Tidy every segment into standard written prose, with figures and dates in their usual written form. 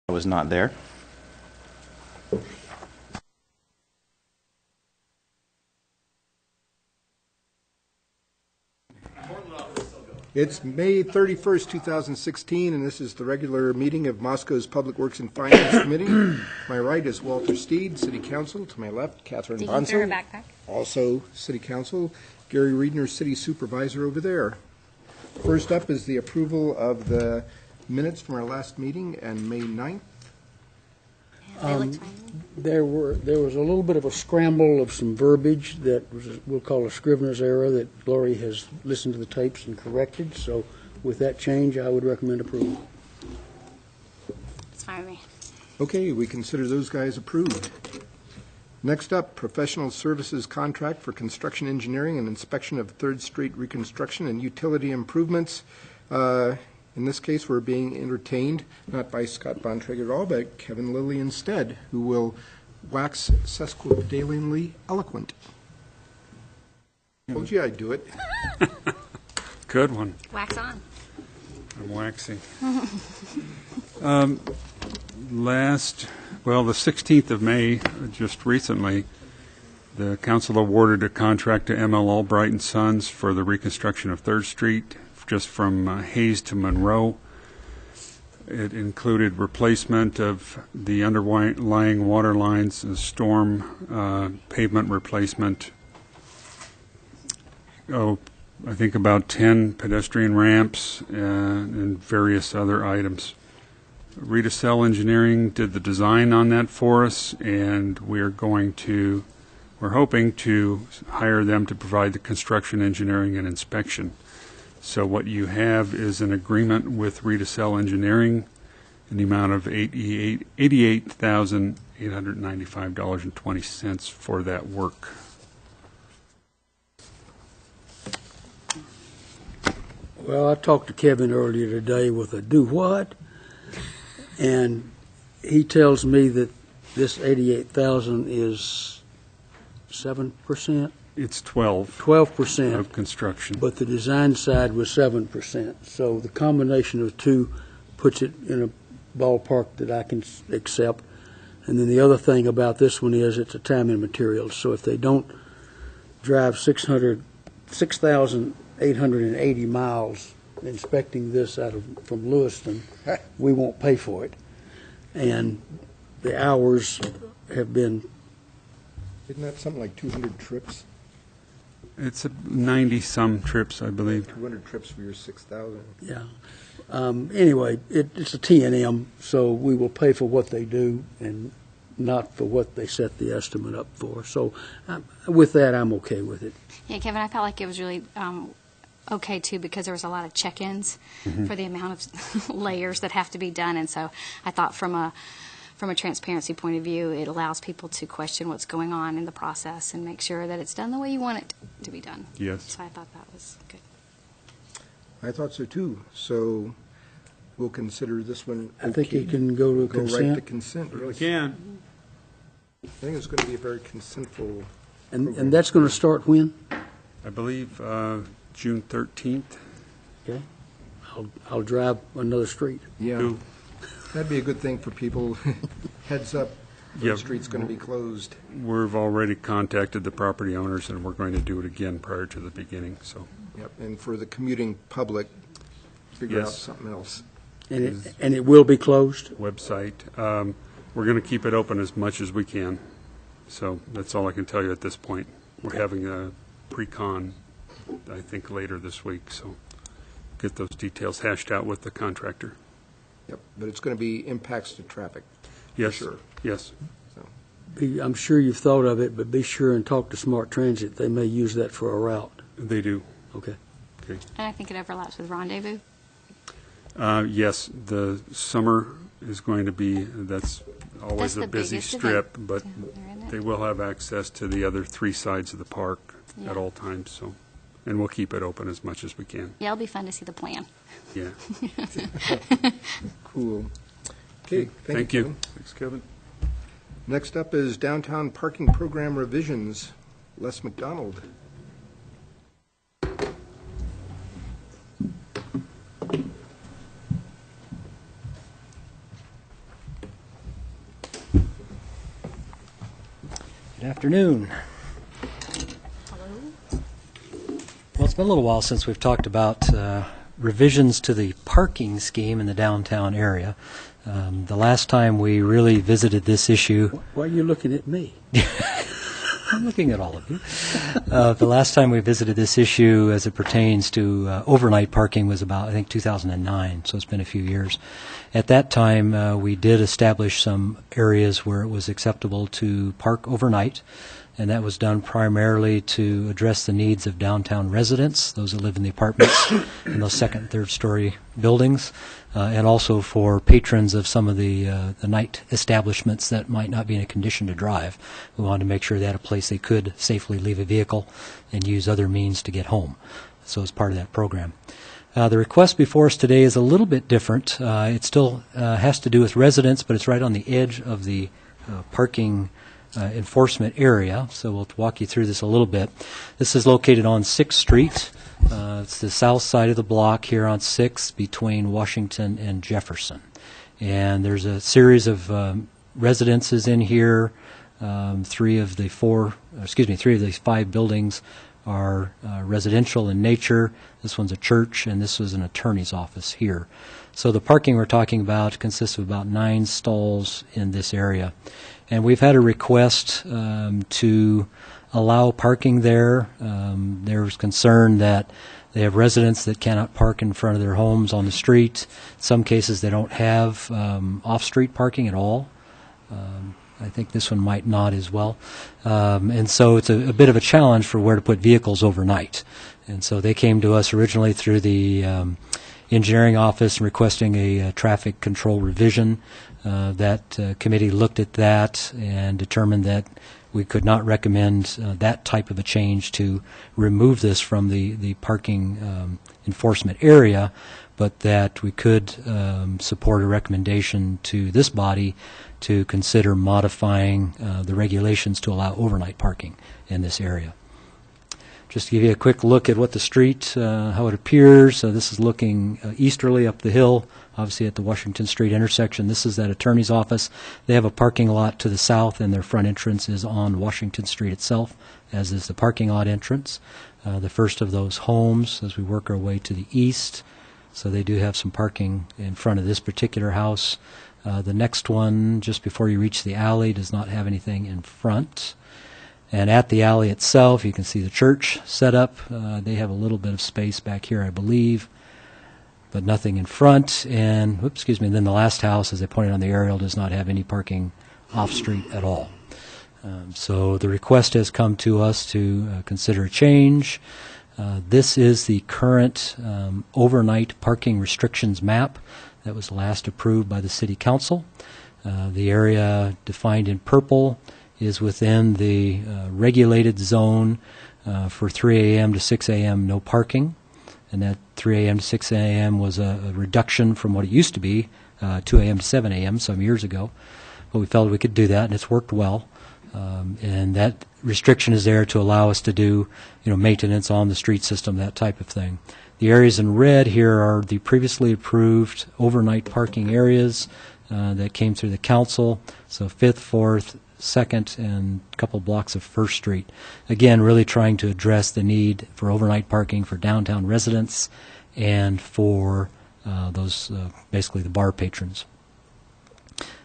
I was not there. It's May 31st, 2016, and this is the regular meeting of Moscow's Public Works and Finance Committee. To my right is Walter Steed, City Council. To my left, Catherine Did you throw her Bonsall, backpack? also City Council. Gary Reedner, City Supervisor over there. First up is the approval of the minutes from our last meeting on May 9th. They looked fine. There was a little bit of a scramble of some verbiage that we'll call a Scrivener's error that Lori has listened to the tapes and corrected. So with that change, I would recommend approval. It's fine with me. Okay, we consider those guys approved. Next up, professional services contract for construction engineering and inspection of 3rd Street reconstruction and utility improvements. In this case, we're being entertained, not by Scott Bontrager at all, but Kevin Lilly instead, who will wax sesquipedalianly eloquent. Told you I'd do it. Good one. Wax on. I'm waxing. The 16th of May, just recently, the council awarded a contract to ML Albright and Sons for the reconstruction of 3rd Street, just from Hayes to Monroe. It included replacement of the underlying water lines, a storm pavement replacement, I think about 10 pedestrian ramps and various other items. Rita Cell Engineering did the design on that for us, and we're hoping to hire them to provide the construction engineering and inspection. So what you have is an agreement with Rita Cell Engineering in the amount of $88,895.20 for that work. Well, I talked to Kevin earlier today with a do what, and he tells me that this $88,000 is 7%. It's 12% 12% of construction. but the design side was 7%. So the combination of two puts it in a ballpark that I can accept. And then the other thing about this one is it's a time and materials. So if they don't drive 6,880 miles inspecting this from Lewiston, we won't pay for it. And the hours have been... Isn't that something like 200 trips? It's 90-some trips, I believe. 200 trips for your 6,000. Yeah. Anyway, it's a T&M, so we will pay for what they do and not for what they set the estimate up for. So with that, I'm okay with it. Yeah, Kevin, I felt like it was really okay, too, because there was a lot of check-ins for the amount of layers that have to be done. And so I thought from a transparency point of view, it allows people to question what's going on in the process and make sure that it's done the way you want it to be done. Yes. So I thought that was good. I thought so too. So we'll consider this one. I think you can go to Go right to consent. consent. We can. I think it's going to be a very consentful. And that's going to start when? I believe June 13th. Okay. I'll drive another street. Yeah, Who- that'd be a good thing for people. Heads up, the Yep. street's going to be closed. We've already contacted the property owners, and we're going to do it again prior to the beginning, so. Yep, and for the commuting public, figure out Yes. something else. And it will be closed? Website. We're going to keep it open as much as we can, so that's all I can tell you at this point. We're having a pre-con, I think, later this week, so get those details hashed out with the contractor. Yep, but it's going to be impacts to traffic. Yes, sure. Yes. So, I'm sure you've thought of it, but be sure and talk to Smart Transit. They may use that for a route. They do. Okay. Okay. And I think it overlaps with Rendezvous. Yes, the summer is going to be, that's always That's a the busy biggest strip, event but down there, isn't it? they will have access to the other 3 sides of the park Yeah. at all times, so, and we'll keep it open as much as we can. Yeah, it'll be fun to see the plan. Yeah. cool. Okay, Thank Kevin. you. Thanks, Kevin. Next up is downtown parking program revisions. Les McDonald. Good afternoon. Well, it's been a little while since we've talked about revisions to the parking scheme in the downtown area. The last time we really visited this issue... Why are you looking at me? I'm looking at all of you. The last time we visited this issue as it pertains to overnight parking was about, I think, 2009, so it's been a few years. At that time, we did establish some areas where it was acceptable to park overnight, and that was done primarily to address the needs of downtown residents, those that live in the apartments in those second and third story buildings, and also for patrons of some of the night establishments that might not be in a condition to drive. We wanted to make sure they had a place they could safely leave a vehicle and use other means to get home. So as part of that program. The request before us today is a little bit different. It still has to do with residents, but it's right on the edge of the parking enforcement area, so we'll walk you through this a little bit. This is located on 6th Street. It's the south side of the block here on 6th between Washington and Jefferson. And there's a series of residences in here. Three of the 5 buildings are residential in nature. This one's a church, and this was an attorney's office here. So the parking we're talking about consists of about 9 stalls in this area. And we've had a request to allow parking there. There's concern that they have residents that cannot park in front of their homes on the street. In some cases, they don't have off-street parking at all. I think this one might not as well. And so it's a bit of a challenge for where to put vehicles overnight. And so they came to us originally through the engineering office requesting a traffic control revision. That committee looked at that and determined that we could not recommend that type of a change to remove this from the parking enforcement area, but that we could support a recommendation to this body to consider modifying the regulations to allow overnight parking in this area. Just to give you a quick look at what the street, how it appears, this is looking easterly up the hill, obviously at the Washington Street intersection. This is that attorney's office. They have a parking lot to the south, and their front entrance is on Washington Street itself, as is the parking lot entrance. The first of those homes as we work our way to the east, so they do have some parking in front of this particular house. The next one, just before you reach the alley, does not have anything in front. And at the alley itself, you can see the church set up. They have a little bit of space back here, I believe, but nothing in front. And, and then the last house, as I pointed on the aerial, does not have any parking off-street at all. So the request has come to us to consider a change. This is the current overnight parking restrictions map that was last approved by the City Council. The area defined in purple is within the regulated zone for 3 a.m. to 6 a.m. no parking. And that 3 a.m. to 6 a.m. was a reduction from what it used to be, 2 a.m. to 7 a.m. some years ago. But we felt we could do that, and it's worked well. And that restriction is there to allow us to do, maintenance on the street system, that type of thing. The areas in red here are the previously approved overnight parking areas that came through the council. So 5th, 4th, 2nd, and a couple blocks of 1st Street. Again, really trying to address the need for overnight parking for downtown residents and for those, basically the bar patrons.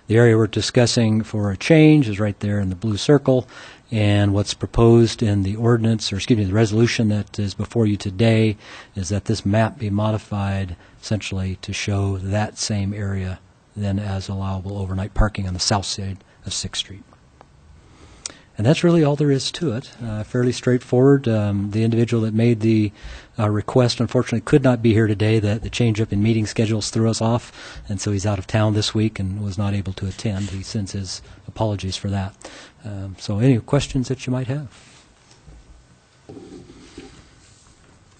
The area we're discussing for a change is right there in the blue circle, and what's proposed in the ordinance, the resolution that is before you today, is that this map be modified essentially to show that same area then as allowable overnight parking on the south side of 6th Street. And that's really all there is to it. Fairly straightforward. The individual that made the request, unfortunately, could not be here today. The change-up in meeting schedules threw us off, and so he's out of town this week and was not able to attend. He sends his apologies for that. So any questions that you might have?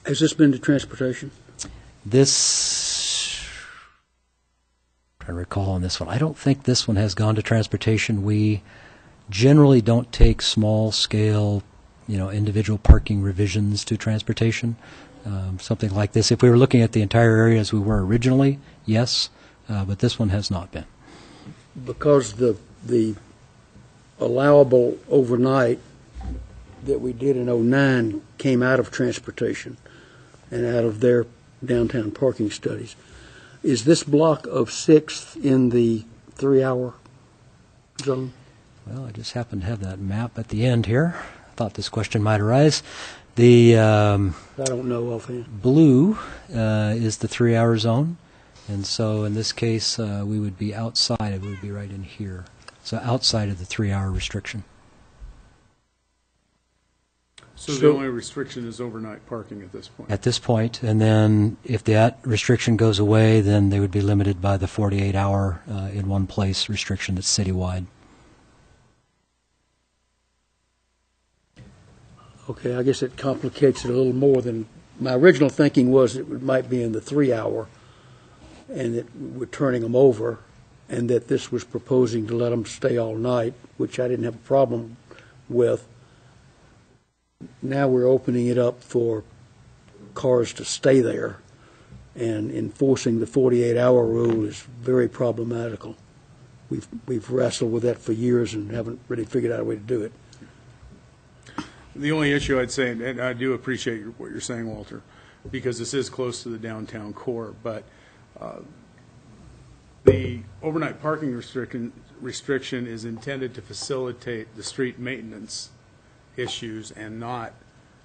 Has this been to transportation? This, I'm trying to recall on this one. I don't think this one has gone to transportation. We generally don't take small-scale, individual parking revisions to transportation. Something like this. If we were looking at the entire area as we were originally, yes, but this one has not been. Because the allowable overnight that we did in '09 came out of transportation and out of their downtown parking studies. Is this block of 6th in the 3-hour zone? Well, I just happen to have that map at the end here. I thought this question might arise. The I don't know offhand. blue is the 3-hour zone, and so in this case we would be outside. It would be right in here, so outside of the 3-hour restriction. So the only restriction is overnight parking at this point? At this point, and then if that restriction goes away, then they would be limited by the 48-hour in one place restriction that's citywide. Okay, I guess it complicates it a little more than my original thinking was. It might be in the 3-hour, and that we're turning them over, and that this was proposing to let them stay all night, which I didn't have a problem with. Now we're opening it up for cars to stay there, and enforcing the 48-hour rule is very problematical. We've wrestled with that for years and haven't really figured out a way to do it. The only issue I'd say, and I do appreciate what you're saying, Walter, because this is close to the downtown core, but the overnight parking restriction is intended to facilitate the street maintenance issues and not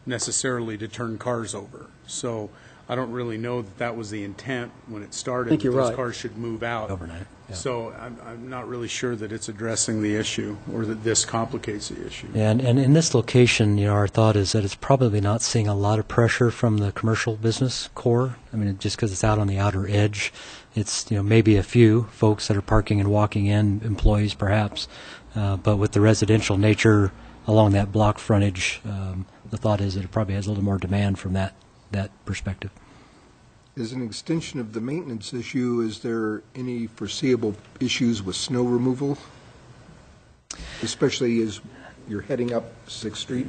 necessarily to turn cars over. So I don't really know that that was the intent when it started. I think you're those right. cars should move out Overnight, yeah. So I'm not really sure that it's addressing the issue or that this complicates the issue. And in this location, our thought is that it's probably not seeing a lot of pressure from the commercial business core. I mean, just because it's out on the outer edge, it's maybe a few folks that are parking and walking in, employees perhaps, but with the residential nature along that block frontage, the thought is that it probably has a little more demand from that perspective. As an extension of the maintenance issue, is there any foreseeable issues with snow removal, especially as you're heading up 6th Street?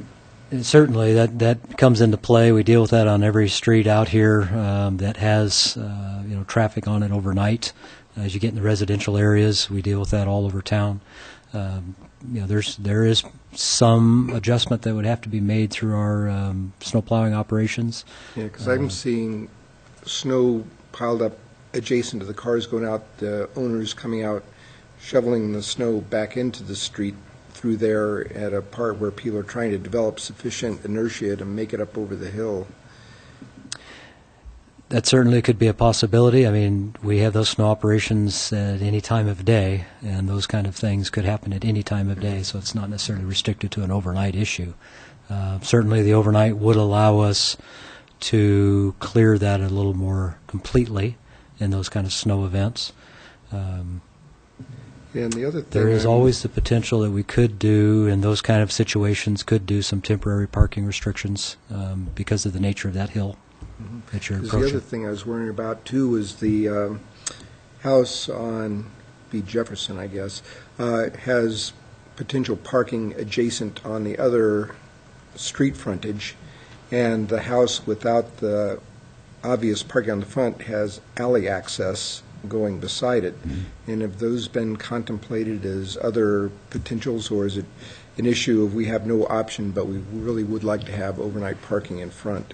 And certainly, that comes into play. We deal with that on every street out here that has traffic on it overnight. As you get in the residential areas, we deal with that all over town. There is some adjustment that would have to be made through our snow plowing operations. Yeah, because I'm seeing snow piled up adjacent to the cars going out, the owners coming out, shoveling the snow back into the street through there at a part where people are trying to develop sufficient inertia to make it up over the hill. That certainly could be a possibility. I mean, we have those snow operations at any time of day, and those kind of things could happen at any time of day, so it's not necessarily restricted to an overnight issue. Certainly the overnight would allow us to clear that a little more completely in those kind of snow events. And the other thing, There is always the potential that we could do, in those kind of situations, could do some temporary parking restrictions because of the nature of that hill that you're the approaching. other thing I was worrying about too is the house on B. Jefferson, I guess, has potential parking adjacent on the other street frontage, and the house without the obvious parking on the front has alley access going beside it. And have those been contemplated as other potentials, or is it an issue of we have no option, but we really would like to have overnight parking in front?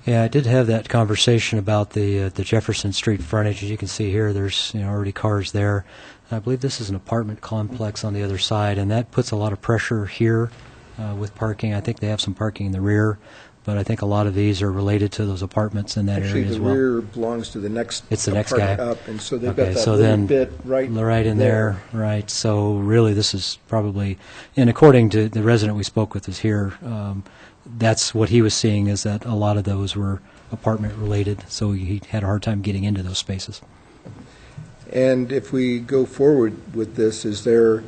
Yeah, I did have that conversation about the Jefferson Street frontage. As you can see here, there's already cars there. I believe this is an apartment complex on the other side, and that puts a lot of pressure here with parking. I think they have some parking in the rear, but I think a lot of these are related to those apartments in that Actually, area as the well. rear belongs to the next It's the next apartment guy. up, and so they've Okay, got that so little then bit right in there, right. So really this is probably, and according to the resident we spoke with is here, that's what he was seeing, is that a lot of those were apartment related, so he had a hard time getting into those spaces. And if we go forward with this, is there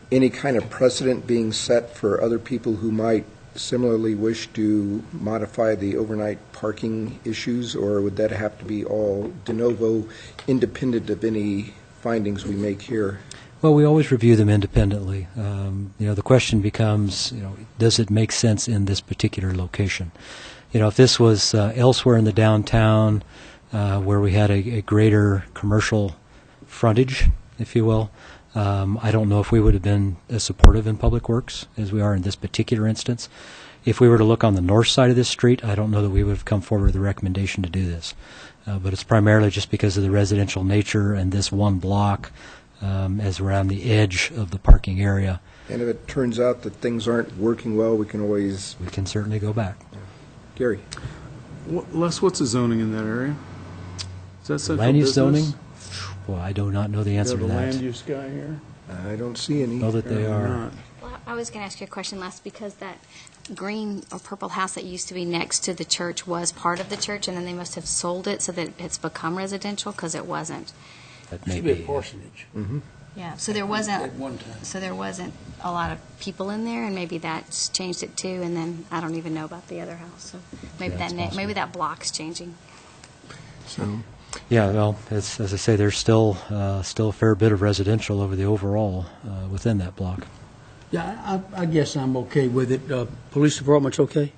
any kind of precedent being set for other people who might similarly wish to modify the overnight parking issues, or would that have to be all de novo, independent of any findings we make here? Well, we always review them independently. The question becomes, does it make sense in this particular location? If this was elsewhere in the downtown, where we had a greater commercial frontage, if you will, I don't know if we would have been as supportive in Public Works as we are in this particular instance. If we were to look on the north side of this street, I don't know that we would have come forward with a recommendation to do this. But it's primarily just because of the residential nature and this one block as we're on the edge of the parking area. And if it turns out that things aren't working well, we can always... We can certainly go back. Gary? Les, what's the zoning in that area? Is that central Land use business? zoning? Boy, I do not know the answer to You have a that. land use guy here? I don't see any. Know that they Apparently are. not. Well, I was going to ask you a question, Les, because that green or purple house that used to be next to the church was part of the church, and then they must have sold it so that it's become residential, because it wasn't. That may Should be a be. parsonage Yeah, so there wasn't, at one time. so there wasn't a lot of people in there, and maybe that's changed it too, and then I don't even know about the other house, so maybe Yeah, it's maybe possible. that block's changing. So, Yeah, well, as I say, there's still a fair bit of residential over the overall within that block. Yeah, I guess I'm okay with it. Police department's okay?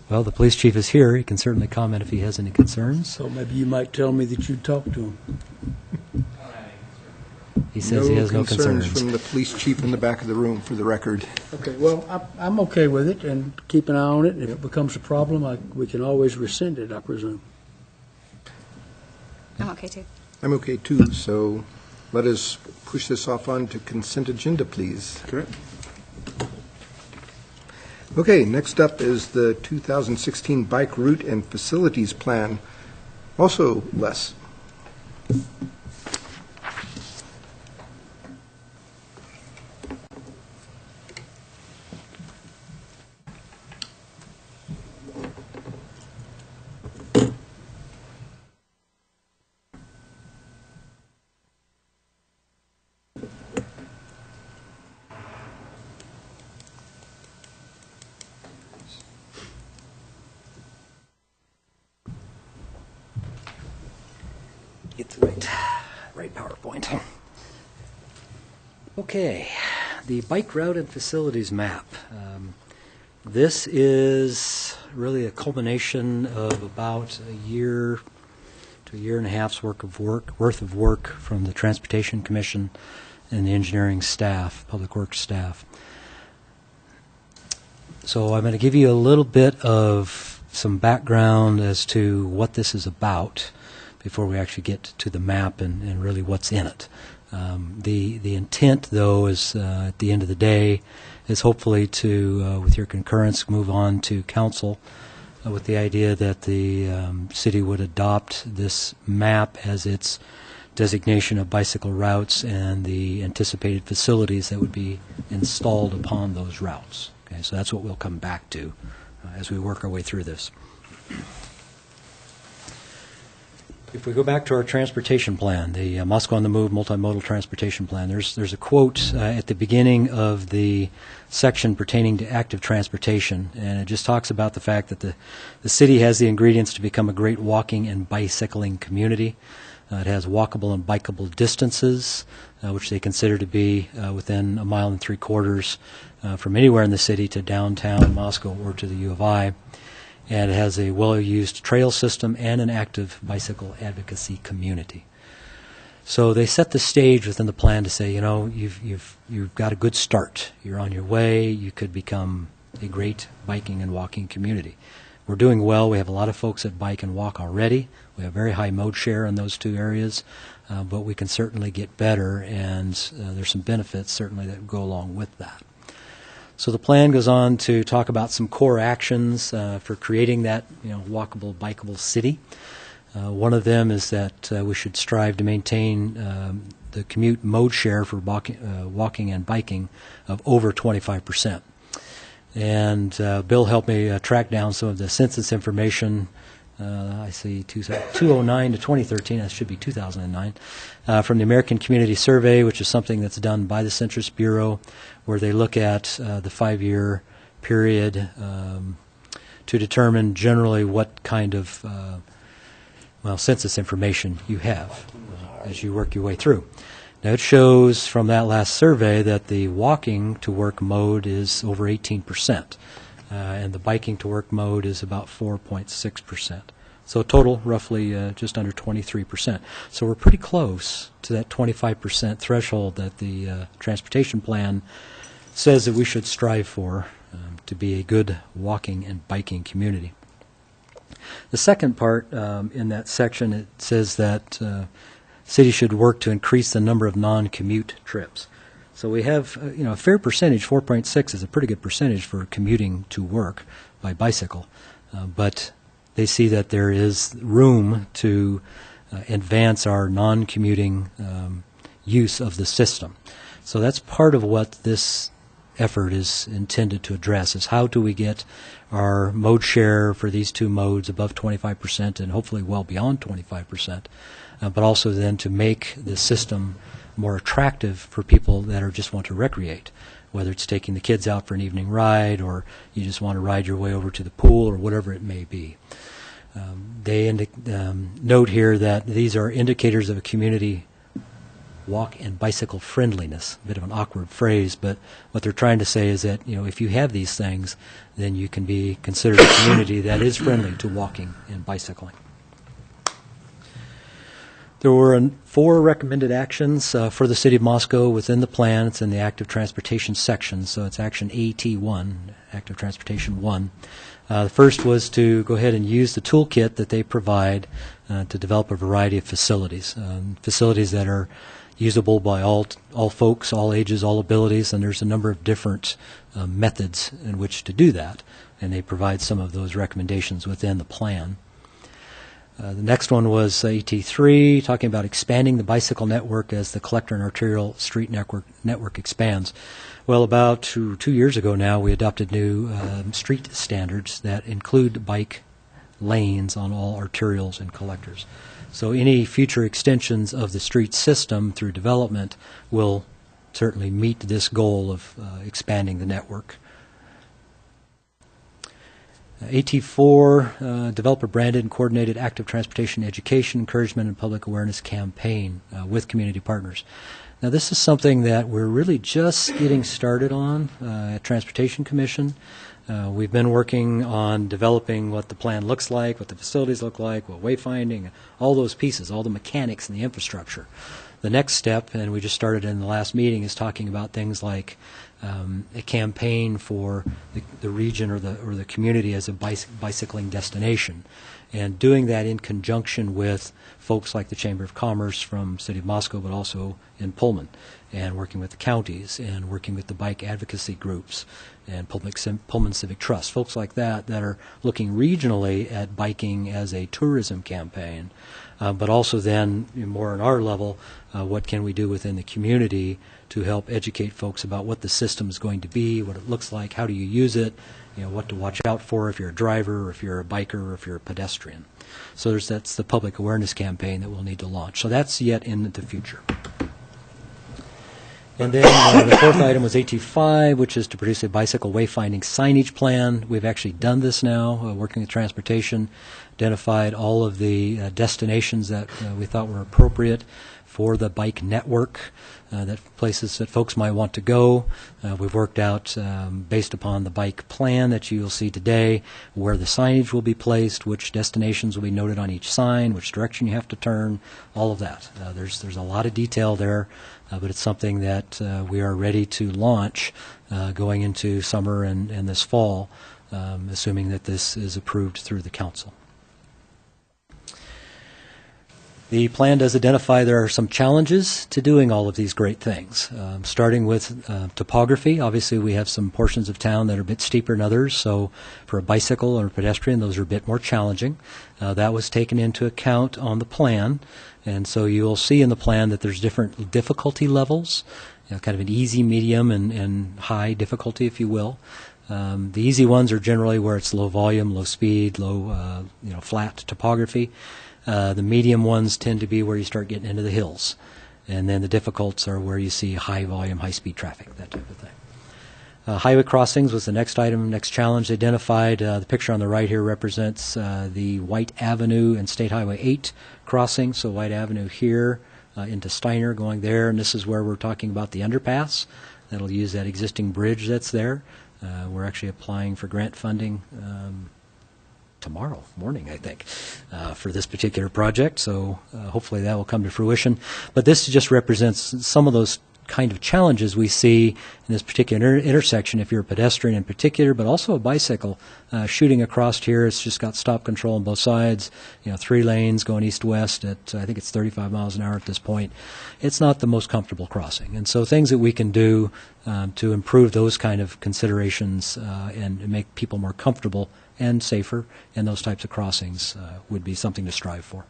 Well, the police chief is here. He can certainly comment if he has any concerns. So maybe you might tell me that you talked to him. He says he has no concerns concerns. from the police chief in the back of the room, for the record. Okay, well, I'm okay with it, and keep an eye on it. If it becomes a problem, we can always rescind it, I presume. I'm okay too. I'm okay too, so let us push this off on to consent agenda, please. Okay. Okay, next up is the 2016 Bike Route and Facilities Plan. Also, Les. Get the right PowerPoint. Okay, the bike route and facilities map. This is really a culmination of about a year to a year and a half's worth of work from the Transportation Commission and the engineering staff, Public Works staff. So I'm going to give you a little bit of some background as to what this is about before we actually get to the map and really what's in it. The intent, though, is at the end of the day, is hopefully to, with your concurrence, move on to council with the idea that the city would adopt this map as its designation of bicycle routes and the anticipated facilities that would be installed upon those routes. Okay, so that's what we'll come back to as we work our way through this. If we go back to our transportation plan, the Moscow on the Move multimodal transportation plan, there's a quote at the beginning of the section pertaining to active transportation, and it just talks about the fact that the city has the ingredients to become a great walking and bicycling community. It has walkable and bikeable distances, which they consider to be within 1.75 miles from anywhere in the city to downtown Moscow or to the U of I. And it has a well-used trail system and an active bicycle advocacy community. So they set the stage within the plan to say, you know, you've got a good start. You're on your way. You could become a great biking and walking community. We're doing well. We have a lot of folks that bike and walk already. We have very high mode share in those two areas, but we can certainly get better, and there's some benefits certainly that go along with that. So the plan goes on to talk about some core actions for creating that, walkable, bikeable city. One of them is that we should strive to maintain the commute mode share for walking and biking of over 25%. And Bill helped me track down some of the census information. I see 2009 to 2013, that should be 2009, from the American Community Survey, which is something that's done by the Census Bureau, where they look at the 5-year period to determine generally what kind of census information you have as you work your way through. Now, it shows from that last survey that the walking to work mode is over 18%. And the biking to work mode is about 4.6%. So total, roughly just under 23%. So we're pretty close to that 25% threshold that the transportation plan says that we should strive for to be a good walking and biking community. The second part in that section, it says that cities should work to increase the number of non-commute trips. So we have, a fair percentage. 4.6 is a pretty good percentage for commuting to work by bicycle, but they see that there is room to advance our non-commuting use of the system. So that's part of what this effort is intended to address, is how do we get our mode share for these two modes above 25% and hopefully well beyond 25%, but also then to make the system more attractive for people that are just want to recreate, whether it's taking the kids out for an evening ride or you just want to ride your way over to the pool or whatever it may be. They note here that these are indicators of a community walk and bicycle friendliness. A bit of an awkward phrase, but what they're trying to say is that if you have these things, then you can be considered a community that is friendly to walking and bicycling. There were 4 recommended actions for the City of Moscow within the plan. It's in the active transportation section, so it's action AT1, active transportation 1. The first was to go ahead and use the toolkit that they provide to develop a variety of facilities, facilities that are usable by all folks, all ages, all abilities, and there's a number of different methods in which to do that, and they provide some of those recommendations within the plan. The next one was AT3, talking about expanding the bicycle network as the collector and arterial street network expands. Well, about 2 years ago now, we adopted new street standards that include bike lanes on all arterials and collectors. So any future extensions of the street system through development will certainly meet this goal of expanding the network. AT4, develop a branded and coordinated active transportation education, encouragement, and public awareness campaign with community partners. Now, this is something that we're really just getting started on at Transportation Commission. We've been working on developing what the plan looks like, what the facilities look like, what wayfinding, all those pieces, all the mechanics and the infrastructure. The next step, and we just started in the last meeting, is talking about things like a campaign for the region or the community as a bicycling destination, and doing that in conjunction with folks like the Chamber of Commerce from City of Moscow, but also in Pullman, and working with the counties and working with the bike advocacy groups and Pullman Civic Trust, folks like that are looking regionally at biking as a tourism campaign, but also then more on our level, what can we do within the community to help educate folks about what the system is going to be, what it looks like, how do you use it, what to watch out for if you're a driver, or if you're a biker, or if you're a pedestrian. So that's the public awareness campaign that we'll need to launch. So that's yet in the future. And then the fourth item was AT5, which is to produce a bicycle wayfinding signage plan. We've actually done this now, working with transportation, identified all of the destinations that we thought were appropriate for the bike network, that places that folks might want to go. We've worked out, based upon the bike plan that you'll see today, where the signage will be placed, which destinations will be noted on each sign, which direction you have to turn, all of that. There's a lot of detail there, but it's something that we are ready to launch going into summer and this fall, assuming that this is approved through the council. The plan does identify there are some challenges to doing all of these great things, starting with topography. Obviously, we have some portions of town that are a bit steeper than others, so for a bicycle or a pedestrian, those are a bit more challenging. That was taken into account on the plan, and so you will see in the plan that there's different difficulty levels, kind of an easy, medium, and high difficulty, if you will. The easy ones are generally where it's low volume, low speed, low, flat topography. The medium ones tend to be where you start getting into the hills. And then the difficulties are where you see high volume, high speed traffic, that type of thing. Highway crossings was the next item, next challenge identified. The picture on the right here represents the White Avenue and State Highway 8 crossing. So White Avenue here into Steiner going there. And this is where we're talking about the underpass. That'll use that existing bridge that's there. We're actually applying for grant funding tomorrow morning, I think, for this particular project. So hopefully that will come to fruition. But this just represents some of those kind of challenges we see in this particular intersection if you're a pedestrian in particular, but also a bicycle shooting across here. It's just got stop control on both sides, 3 lanes going east-west at, I think it's 35 miles an hour at this point. It's not the most comfortable crossing. And so things that we can do to improve those kind of considerations and make people more comfortable and safer in those types of crossings would be something to strive for.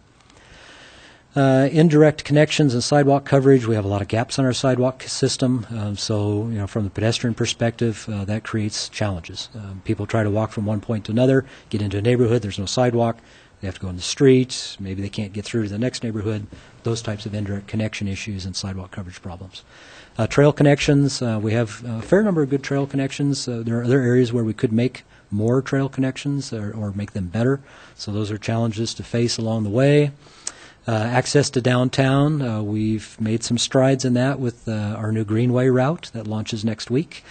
Indirect connections and sidewalk coverage. We have a lot of gaps on our sidewalk system. So, from the pedestrian perspective, that creates challenges. People try to walk from one point to another, get into a neighborhood, there's no sidewalk, they have to go in the street, maybe they can't get through to the next neighborhood, those types of indirect connection issues and sidewalk coverage problems. Trail connections, we have a fair number of good trail connections. There are other areas where we could make more trail connections or make them better. So those are challenges to face along the way. Access to downtown, we've made some strides in that with our new Greenway route that launches next week.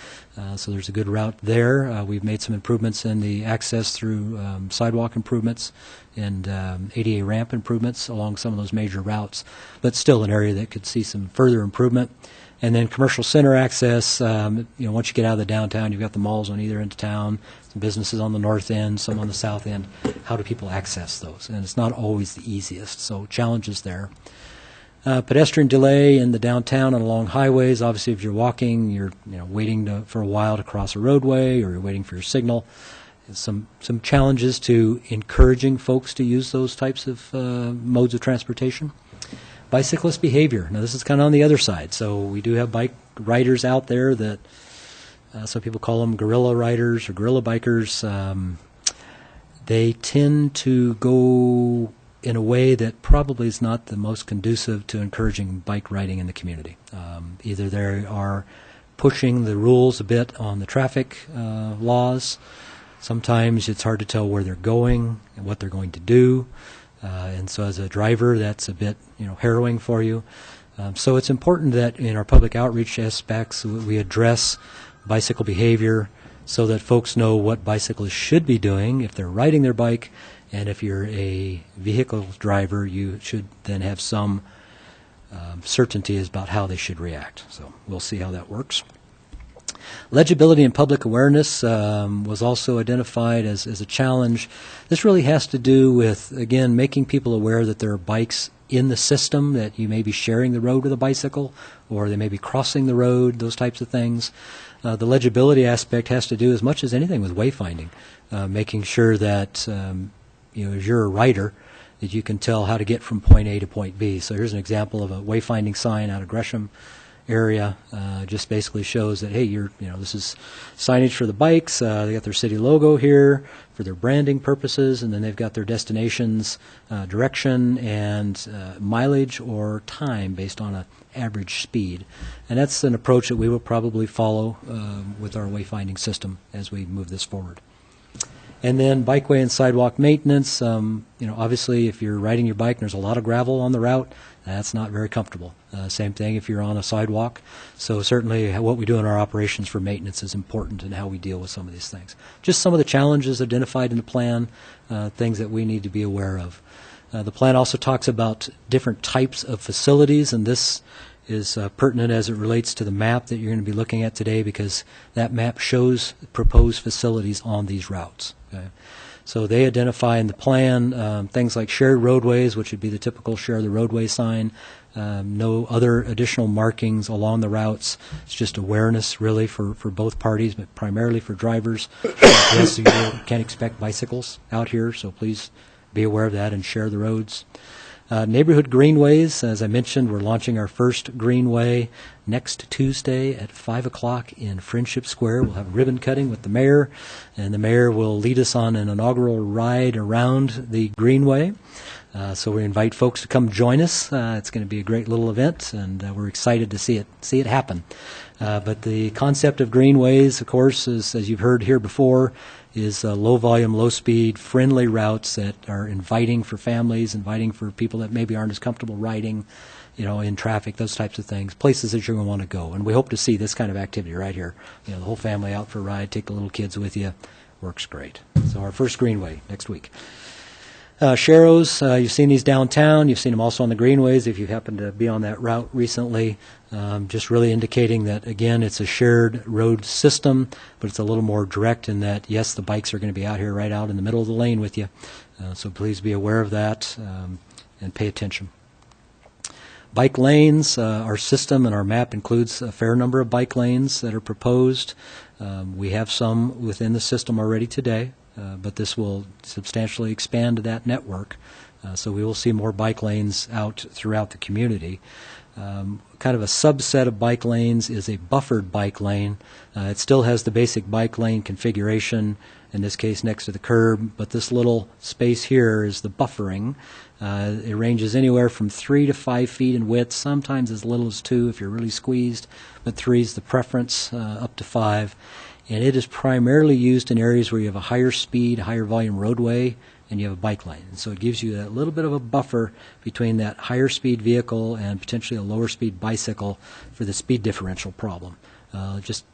So there's a good route there. We've made some improvements in the access through sidewalk improvements and ADA ramp improvements along some of those major routes, but still an area that could see some further improvement. And then commercial center access, once you get out of the downtown, you've got the malls on either end of town, some businesses on the north end, some on the south end. How do people access those? And it's not always the easiest, so challenges there. Pedestrian delay in the downtown and along highways. Obviously, if you're walking, you're waiting for a while to cross a roadway, or you're waiting for your signal. Some challenges to encouraging folks to use those types of modes of transportation. Bicyclist behavior. Now, this is kind of on the other side. So we do have bike riders out there that some people call them guerrilla riders or guerrilla bikers. They tend to go in a way that probably is not the most conducive to encouraging bike riding in the community. Either they are pushing the rules a bit on the traffic laws. Sometimes it's hard to tell where they're going and what they're going to do. And so as a driver, that's a bit harrowing for you. So it's important that in our public outreach aspects, we address bicycle behavior so that folks know what bicyclists should be doing if they're riding their bike. And if you're a vehicle driver, you should then have some certainty about how they should react. So we'll see how that works. Legibility and public awareness was also identified as a challenge. This really has to do with, again, making people aware that there are bikes in the system, that you may be sharing the road with a bicycle, or they may be crossing the road, those types of things. The legibility aspect has to do as much as anything with wayfinding, making sure that as you're a rider, that you can tell how to get from point A to point B. So here's an example of a wayfinding sign out of Gresham area. Just basically shows that, hey, this is signage for the bikes. They got their city logo here for their branding purposes, and then they've got their destinations, direction, and mileage or time based on an average speed. And that's an approach that we will probably follow with our wayfinding system as we move this forward. And then bikeway and sidewalk maintenance. Obviously, if you're riding your bike and there's a lot of gravel on the route, that's not very comfortable. Same thing if you're on a sidewalk. So certainly what we do in our operations for maintenance is important in how we deal with some of these things. Just some of the challenges identified in the plan, things that we need to be aware of. The plan also talks about different types of facilities, and this is pertinent as it relates to the map that you're going to be looking at today, because that map shows proposed facilities on these routes. Okay? So they identify in the plan things like shared roadways, which would be the typical share the roadway sign, no other additional markings along the routes. It's just awareness really for both parties, but primarily for drivers. Yes, you can't expect bicycles out here, so please be aware of that and share the roads. Neighborhood greenways, as I mentioned, we're launching our first greenway next Tuesday at 5 o'clock in Friendship Square. We'll have ribbon cutting with the mayor, and the mayor will lead us on an inaugural ride around the greenway. So we invite folks to come join us. It's going to be a great little event, and we're excited to see it happen. But the concept of greenways, of course, is, as you've heard here before, is low-volume, low-speed, friendly routes that are inviting for families, inviting for people that maybe aren't as comfortable riding, in traffic, those types of things, places that you're going to want to go. And we hope to see this kind of activity right here. The whole family out for a ride, take the little kids with you. works great. So our first greenway next week. Sharrows, you've seen these downtown. You've seen them also on the greenways if you happen to be on that route recently. Just really indicating that, again, it's a shared road system, but it's a little more direct in that, yes, the bikes are going to be out here right out in the middle of the lane with you. So please be aware of that and pay attention. Bike lanes, our system and our map includes a fair number of bike lanes that are proposed. We have some within the system already today. But this will substantially expand that network, so we will see more bike lanes out throughout the community. Kind of a subset of bike lanes is a buffered bike lane. It still has the basic bike lane configuration, in this case next to the curb, but this little space here is the buffering. It ranges anywhere from 3 to 5 feet in width, sometimes as little as 2 if you're really squeezed, but 3 is the preference, up to 5. And it is primarily used in areas where you have a higher speed, higher volume roadway, and you have a bike lane. And so it gives you that little bit of a buffer between that higher speed vehicle and potentially a lower speed bicycle for the speed differential problem. It just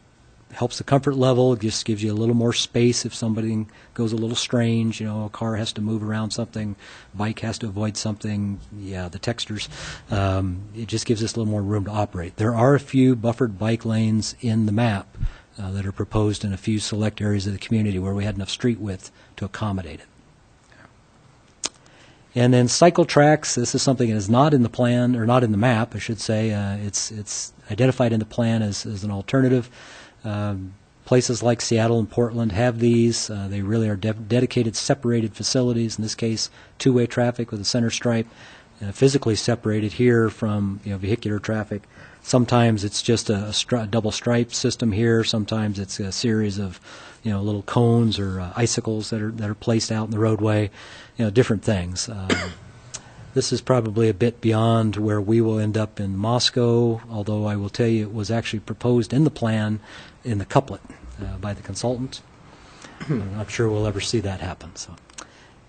helps the comfort level. It just gives you a little more space if somebody goes a little strange. You know, a car has to move around something, bike has to avoid something. Yeah, the textures. It just gives us a little more room to operate. There are a few buffered bike lanes in the map that are proposed in a few select areas of the community where we had enough street width to accommodate it. And then cycle tracks, this is something that is not in the plan, or not in the map, I should say. It's identified in the plan as an alternative. Places like Seattle and Portland have these. They really are dedicated, separated facilities, in this case, two-way traffic with a center stripe, physically separated here from vehicular traffic. Sometimes it's just a double stripe system here. Sometimes it's a series of little cones or icicles that are placed out in the roadway. Different things. This is probably a bit beyond where we will end up in Moscow, although I will tell you it was actually proposed in the plan in the couplet by the consultant. I'm not sure we'll ever see that happen. So.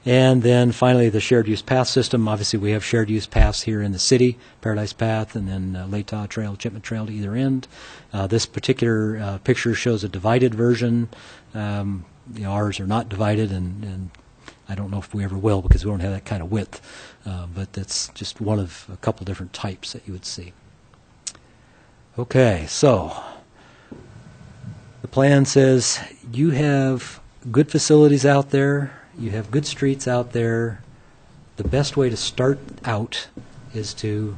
And then finally, the shared use path system. Obviously, we have shared use paths here in the city, Paradise Path, and then Latah Trail, Chipman Trail to either end. This particular picture shows a divided version. Ours are not divided, and I don't know if we ever will because we don't have that kind of width. But that's just one of a couple different types that you would see. Okay, so the plan says you have good facilities out there. You have good streets out there. The best way to start out is to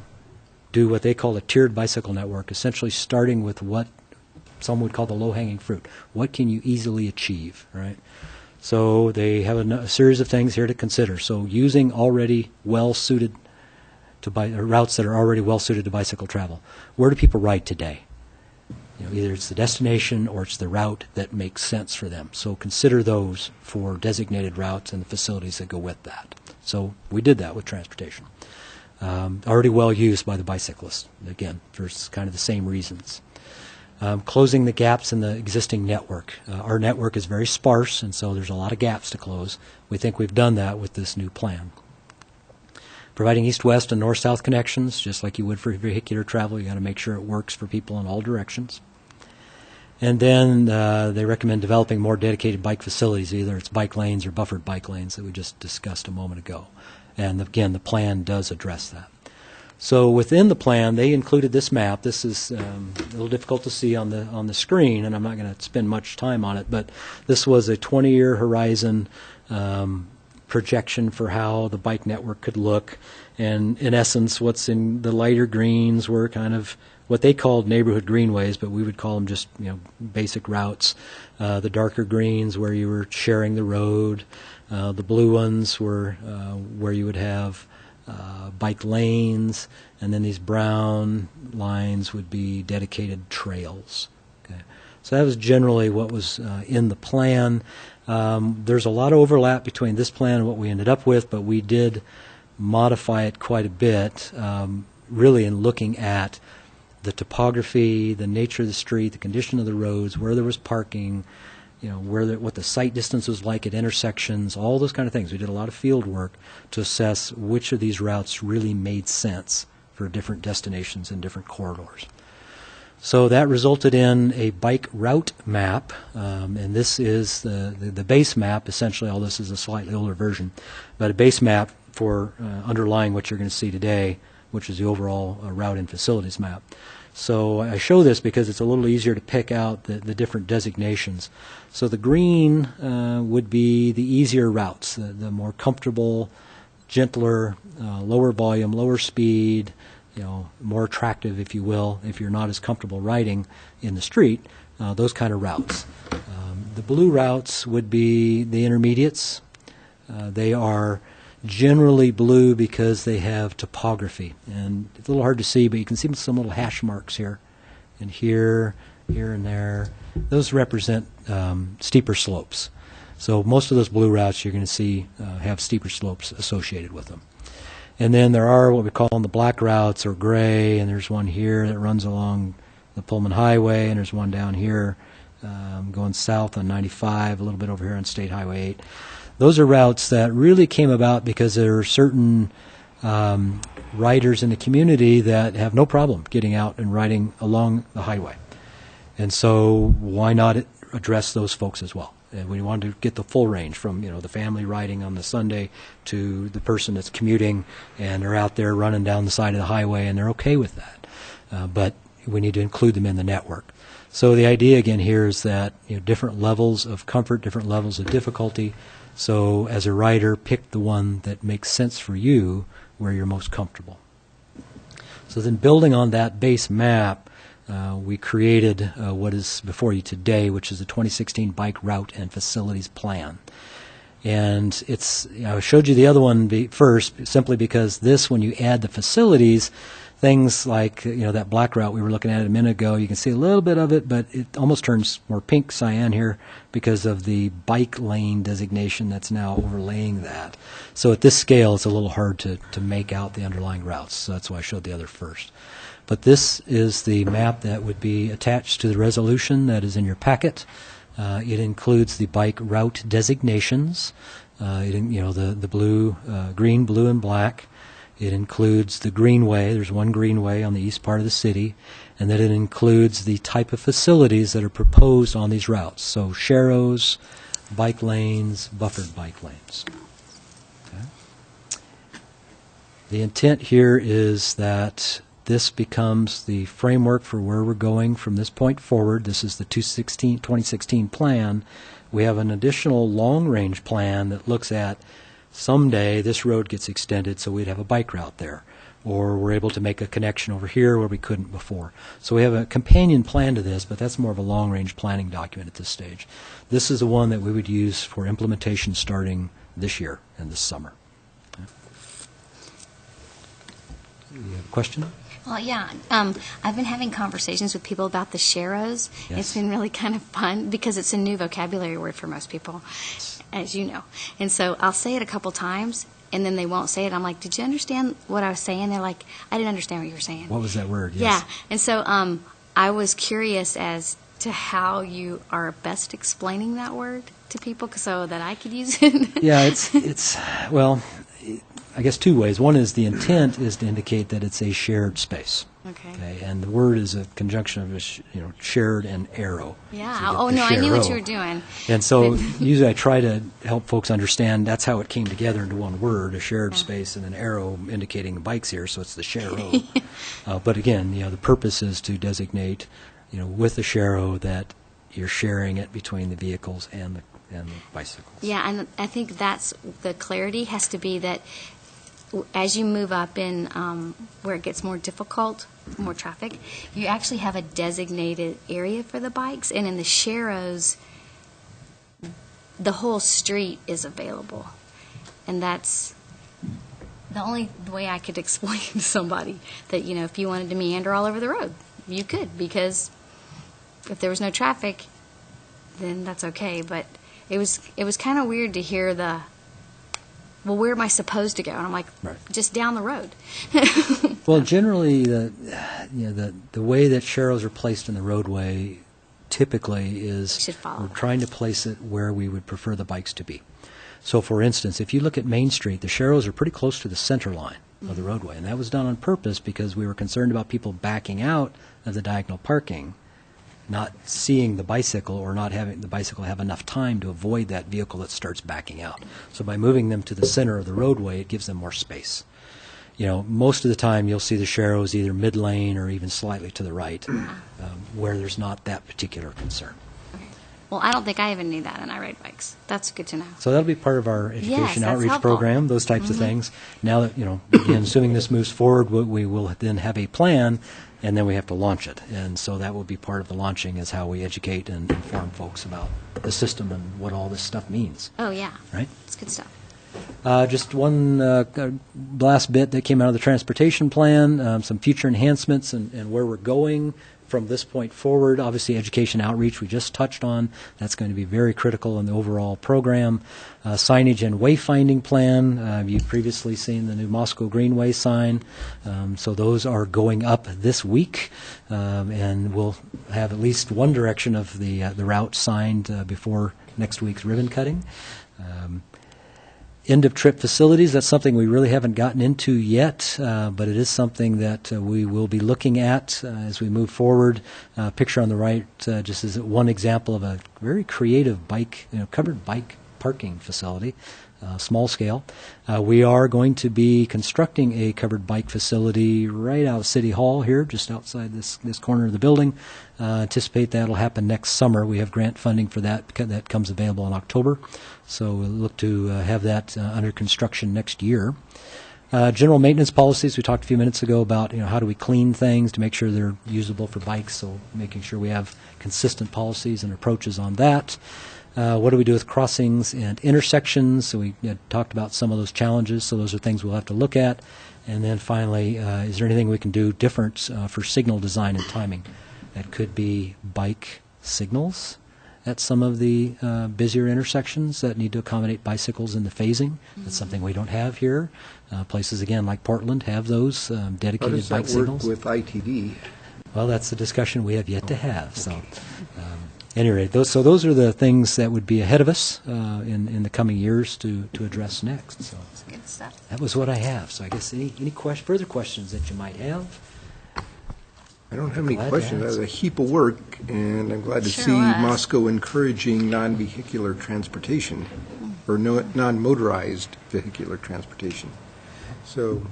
do what they call a tiered bicycle network, essentially starting with what some would call the low-hanging fruit. What can you easily achieve, right? So they have a series of things here to consider. So using already well-suited to routes that are already well-suited to bicycle travel. Where do people ride today? Either it's the destination or it's the route that makes sense for them. So consider those for designated routes and the facilities that go with that. So we did that with transportation. Already well used by the bicyclists, again, for kind of the same reasons. Closing the gaps in the existing network. Our network is very sparse, and so there's a lot of gaps to close. We think we've done that with this new plan. Providing east-west and north-south connections, just like you would for vehicular travel. You got to make sure it works for people in all directions. And then they recommend developing more dedicated bike facilities, either it's bike lanes or buffered bike lanes that we just discussed a moment ago. And again, the plan does address that. So within the plan, they included this map. This is a little difficult to see on the screen, and I'm not going to spend much time on it, but this was a 20-year horizon projection for how the bike network could look. And in essence, what's in the lighter greens were kind of what they called neighborhood greenways, but we would call them just basic routes. The darker greens where you were sharing the road. The blue ones were where you would have bike lanes, and then these brown lines would be dedicated trails. Okay. So that was generally what was in the plan. There's a lot of overlap between this plan and what we ended up with, but we did modify it quite a bit, really in looking at the topography, the nature of the street, the condition of the roads, where there was parking, what the sight distance was like at intersections, all those kind of things. We did a lot of field work to assess which of these routes really made sense for different destinations and different corridors. So that resulted in a bike route map, and this is the base map. Essentially, all this is a slightly older version, but a base map for underlying what you're going to see today, which is the overall route and facilities map. So I show this because it's a little easier to pick out the different designations. So the green would be the easier routes, the more comfortable, gentler, lower volume, lower speed, more attractive, if you will, if you're not as comfortable riding in the street, those kind of routes. The blue routes would be the intermediates. They are generally blue because they have topography. And it's a little hard to see, but you can see some little hash marks here and here, here and there. Those represent steeper slopes. So most of those blue routes you're going to see have steeper slopes associated with them. And then there are what we call the black routes, or gray, and there's one here that runs along the Pullman Highway, and there's one down here going south on 95, a little bit over here on State Highway 8. Those are routes that really came about because there are certain riders in the community that have no problem getting out and riding along the highway. And so why not address those folks as well? And we wanted to get the full range from, the family riding on the Sunday to the person that's commuting and they're out there running down the side of the highway and they're okay with that. But we need to include them in the network. So the idea again here is that different levels of comfort, different levels of difficulty. So as a rider, pick the one that makes sense for you where you're most comfortable. So then building on that base map, we created what is before you today, which is the 2016 Bike Route and Facilities Plan. And I showed you the other one first simply because this, when you add the facilities, things like that black route we were looking at a minute ago, you can see a little bit of it, but it almost turns more pink cyan here because of the bike lane designation that's now overlaying that. So at this scale, it's a little hard to make out the underlying routes. So that's why I showed the other first. But this is the map that would be attached to the resolution that is in your packet. It includes the bike route designations, the blue, green, blue, and black. It includes the greenway. There's one greenway on the east part of the city. And then it includes the type of facilities that are proposed on these routes. So sharrows, bike lanes, buffered bike lanes. Okay. The intent here is that this becomes the framework for where we're going from this point forward. This is the 2016 plan. We have an additional long-range plan that looks at someday this road gets extended so we'd have a bike route there. Or we're able to make a connection over here where we couldn't before. So we have a companion plan to this, but that's more of a long-range planning document at this stage. This is the one that we would use for implementation starting this year and this summer. Okay. You have a question? Well, yeah. I've been having conversations with people about the sharrows. Yes. It's been really kind of fun because it's a new vocabulary word for most people, as you know. And so I'll say it a couple times, and then they won't say it. I'm like, did you understand what I was saying? They're like, I didn't understand what you were saying. What was that word? Yes. Yeah. And so I was curious as to how you are best explaining that word to people so that I could use it. Yeah, it's well, I guess two ways. One is the intent is to indicate that it's a shared space. Okay. And the word is a conjunction of shared and arrow. Yeah. So you get Oh, the no, I knew what sharrow. you were doing. And so usually I try to help folks understand that's how it came together into one word, a shared space and an arrow indicating the bike's here, so it's the sharrow. But again, the purpose is to designate, with the sharrow that you're sharing it between the vehicles and the bicycles. Yeah, and I think that's the clarity has to be that as you move up in where it gets more difficult, more traffic, you actually have a designated area for the bikes, and in the sharrows, the whole street is available. And that's the only way I could explain to somebody that, if you wanted to meander all over the road, you could, because if there was no traffic, then that's okay. But it was kind of weird to hear well, where am I supposed to go? And I'm like, Right. just down the road. Well, generally, the way that sharrows are placed in the roadway typically is Should follow. we're trying to place it where we would prefer the bikes to be. So, for instance, if you look at Main Street, the sharrows are pretty close to the center line of the roadway, and that was done on purpose because we were concerned about people backing out of the diagonal parking, not seeing the bicycle or not having the bicycle have enough time to avoid that vehicle that starts backing out. So by moving them to the center of the roadway, it gives them more space. Most of the time you'll see the sharrows either mid-lane or even slightly to the right, where there's not that particular concern. Well, I don't think I even knew that, and I ride bikes. That's good to know. So that'll be part of our Yes, education that's outreach helpful. program, those types of things. Now that, again, assuming this moves forward, we will then have a plan, and then we have to launch it. And so that will be part of the launching, is how we educate and inform folks about the system and what all this stuff means, Oh, yeah. right? It's good stuff. Just one last bit that came out of the transportation plan, some future enhancements and where we're going from this point forward. Obviously, education outreach we just touched on. That's going to be very critical in the overall program. Signage and wayfinding plan. You've previously seen the new Moscow Greenway sign. So those are going up this week, and we'll have at least one direction of the route signed before next week's ribbon cutting. End-of-trip facilities, that's something we really haven't gotten into yet, but it is something that we will be looking at as we move forward. Picture on the right just is one example of a very creative covered bike parking facility, small scale. We are going to be constructing a covered bike facility right out of City Hall here, just outside this corner of the building. Anticipate that'll happen next summer. We have grant funding for that comes available in October. So we'll look to have that under construction next year. General maintenance policies, we talked a few minutes ago about how do we clean things to make sure they're usable for bikes, so making sure we have consistent policies and approaches on that. What do we do with crossings and intersections? So we talked about some of those challenges, so those are things we'll have to look at. And then finally, is there anything we can do different for signal design and timing? That could be bike signals at some of the busier intersections that need to accommodate bicycles in the phasing. That's something we don't have here. Places, again, like Portland have those How dedicated does bike that work signals. with ITD? Well, that's the discussion we have yet to have. So, at any rate, those are the things that would be ahead of us in the coming years to address next. So It's good stuff. that was what I have. So I guess any further questions that you might have? I don't have any Glad to questions. That was answer. a heap of work, and I'm glad to Sure see was. Moscow encouraging non-vehicular transportation, or non-motorized vehicular transportation. So,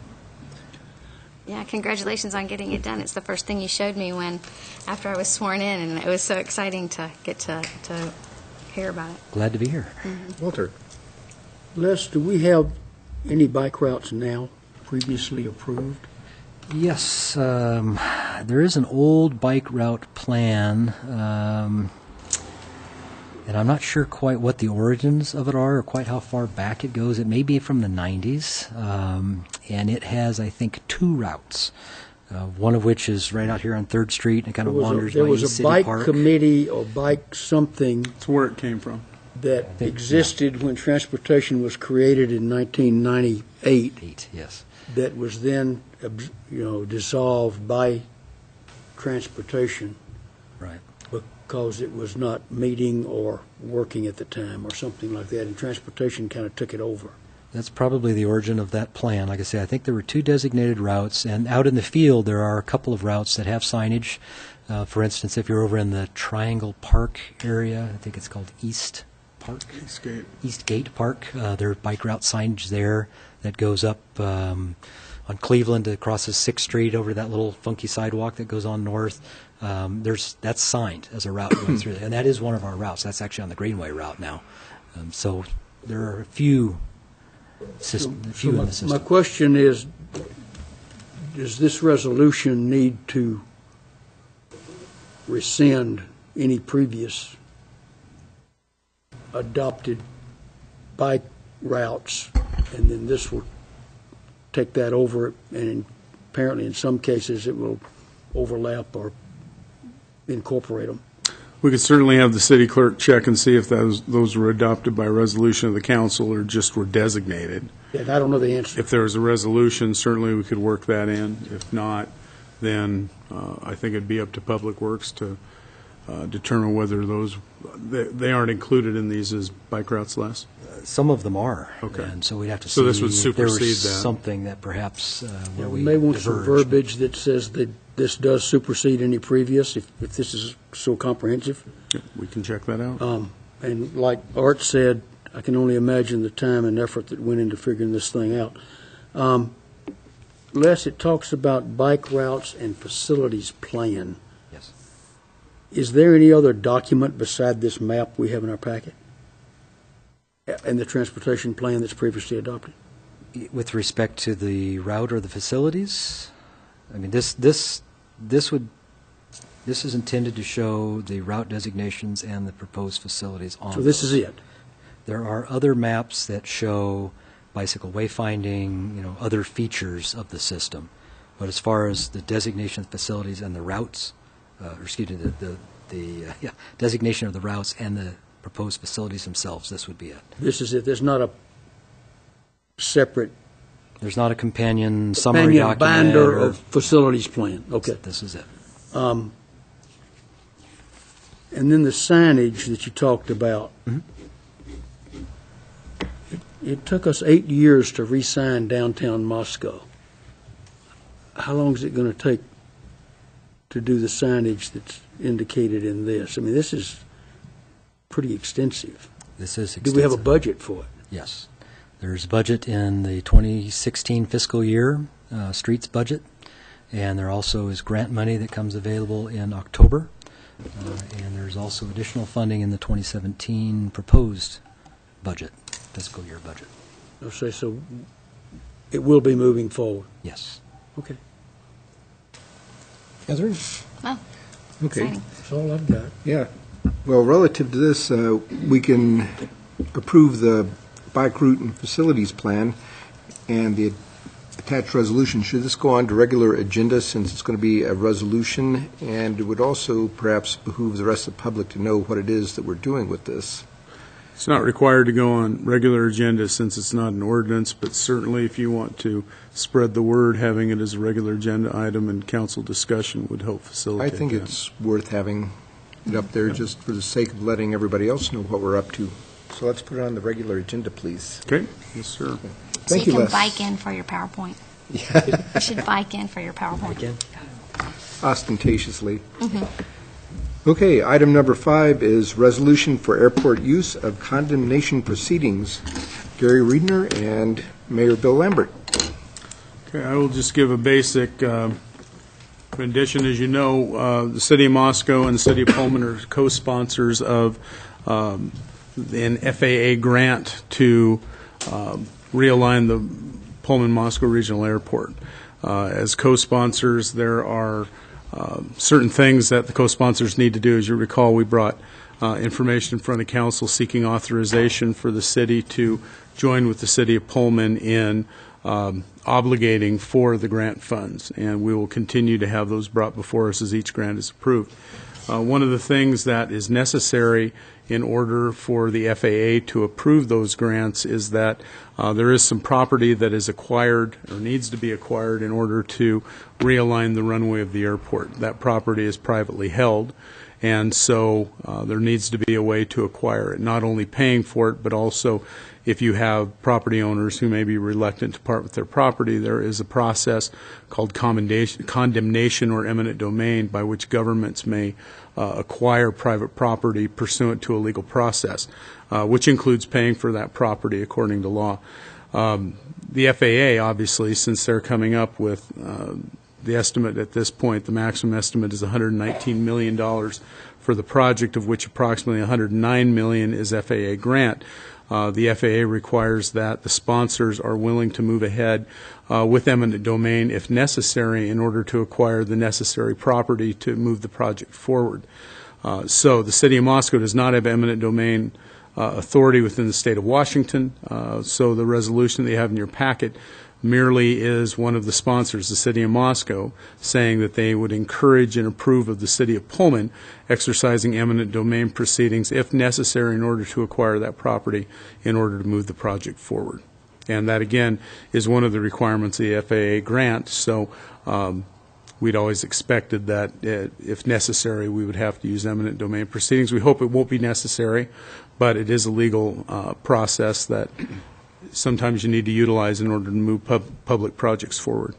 Yeah, congratulations on getting it done. It's the first thing you showed me after I was sworn in, and it was so exciting to get to hear about it. Glad to be here. Walter, Les, do we have any bike routes now previously approved? Yes, there is an old bike route plan, and I'm not sure quite what the origins of it are or quite how far back it goes. It may be from the 90s, and it has, I think, 2 routes, one of which is right out here on 3rd Street and kind of wanders by There East was a City bike Park. committee or bike something That's where it came from. that think, existed when transportation was created in 1998 8, yes. that was then, dissolved by transportation Right. because it was not meeting or working at the time or something like that, and transportation kind of took it over. That's probably the origin of that plan. Like I say, I think there were 2 designated routes, and out in the field there are a couple of routes that have signage. For instance, if you're over in the Triangle Park area, I think it's called East Park. Eastgate Park. There are bike route signage there that goes up on Cleveland, it crosses 6th Street over that little funky sidewalk that goes on north. That's signed as a route going through there, and that is one of our routes. That's actually on the Greenway route now. So there are a few in the system. My question is, does this resolution need to rescind any previous adopted bike routes, and then this will take that over, and apparently in some cases it will overlap or incorporate them? We could certainly have the city clerk check and see if those were adopted by resolution of the council or just were designated. And I don't know the answer. If there was a resolution, certainly we could work that in. If not, then I think it'd be up to Public Works to determine whether they aren't included in these as bike routes less? Some of them are. Okay. And so we'd have to So see this would if there was supersede that. something that perhaps where We we may want some diverged. verbiage that says that this does supersede any previous, if this is so comprehensive. Yeah, we can check that out. And like Art said, I can only imagine the time and effort that went into figuring this thing out. Les, it talks about bike routes and facilities plan. Yes. Is there any other document beside this map we have in our packet? And the transportation plan that's previously adopted? With respect to the route or the facilities, I mean, this is intended to show the route designations and the proposed facilities on So this those. is it? There are other maps that show bicycle wayfinding, other features of the system. But as far as the designation of facilities and the routes, designation of the routes and the proposed facilities themselves, this would be it. This is it? There's not a separate There's not a companion summary companion document. binder or- of facilities plan? Okay. This is it. And then the signage that you talked about. Mhm. It took us 8 years to re-sign downtown Moscow. How long is it going to take to do the signage that's indicated in this? I mean, this is pretty extensive. This is Do extensive. we have a budget for it? Yes. There's a budget in the 2016 fiscal year, streets budget, and there also is grant money that comes available in October, and there's also additional funding in the 2017 proposed budget, fiscal year budget. Okay, so it will be moving forward. Yes. Okay. Heather? Oh, Okay. exciting. That's all I've got. Yeah. Well, relative to this, we can approve the bike route and facilities plan and the attached resolution. Should this go on to regular agenda since it's going to be a resolution? And it would also perhaps behoove the rest of the public to know what it is that we're doing with this. It's not required to go on regular agenda since it's not an ordinance, but certainly if you want to spread the word, having it as a regular agenda item and council discussion would help I facilitate think that. it's worth having it up there just for the sake of letting everybody else know what we're up to. So let's put it on the regular agenda, please. Okay, yes, sir. So Thank you you, can Les. bike in for your PowerPoint. You should bike in for your PowerPoint. Again? Ostentatiously. Okay, item number 5 is resolution for airport use of condemnation proceedings. Gary Reedner and Mayor Bill Lambert. Okay, I will just give a basic rendition. As you know, the City of Moscow and the City of Pullman are co-sponsors of an FAA grant to realign the Pullman-Moscow Regional Airport. As co-sponsors, there are certain things that the co-sponsors need to do. As you recall, we brought information in front of council seeking authorization for the city to join with the City of Pullman in obligating for the grant funds, and we will continue to have those brought before us as each grant is approved. One of the things that is necessary in order for the FAA to approve those grants is that there is some property that is acquired or needs to be acquired in order to realign the runway of the airport. That property is privately held, and so there needs to be a way to acquire it, not only paying for it, but also if you have property owners who may be reluctant to part with their property, there is a process called condemnation or eminent domain by which governments may acquire private property pursuant to a legal process, which includes paying for that property according to law. The FAA, obviously, since they're coming up with the estimate at this point, the maximum estimate is $119 million for the project, of which approximately $109 million is FAA grant. The FAA requires that the sponsors are willing to move ahead with eminent domain if necessary in order to acquire the necessary property to move the project forward. So the City of Moscow does not have eminent domain authority within the state of Washington, so the resolution that you have in your packet merely is one of the sponsors, the City of Moscow, saying that they would encourage and approve of the City of Pullman exercising eminent domain proceedings if necessary in order to acquire that property in order to move the project forward. And that, again, is one of the requirements of the FAA grant. So we'd always expected that if necessary, we would have to use eminent domain proceedings. We hope it won't be necessary, but it is a legal process that sometimes you need to utilize in order to move public projects forward.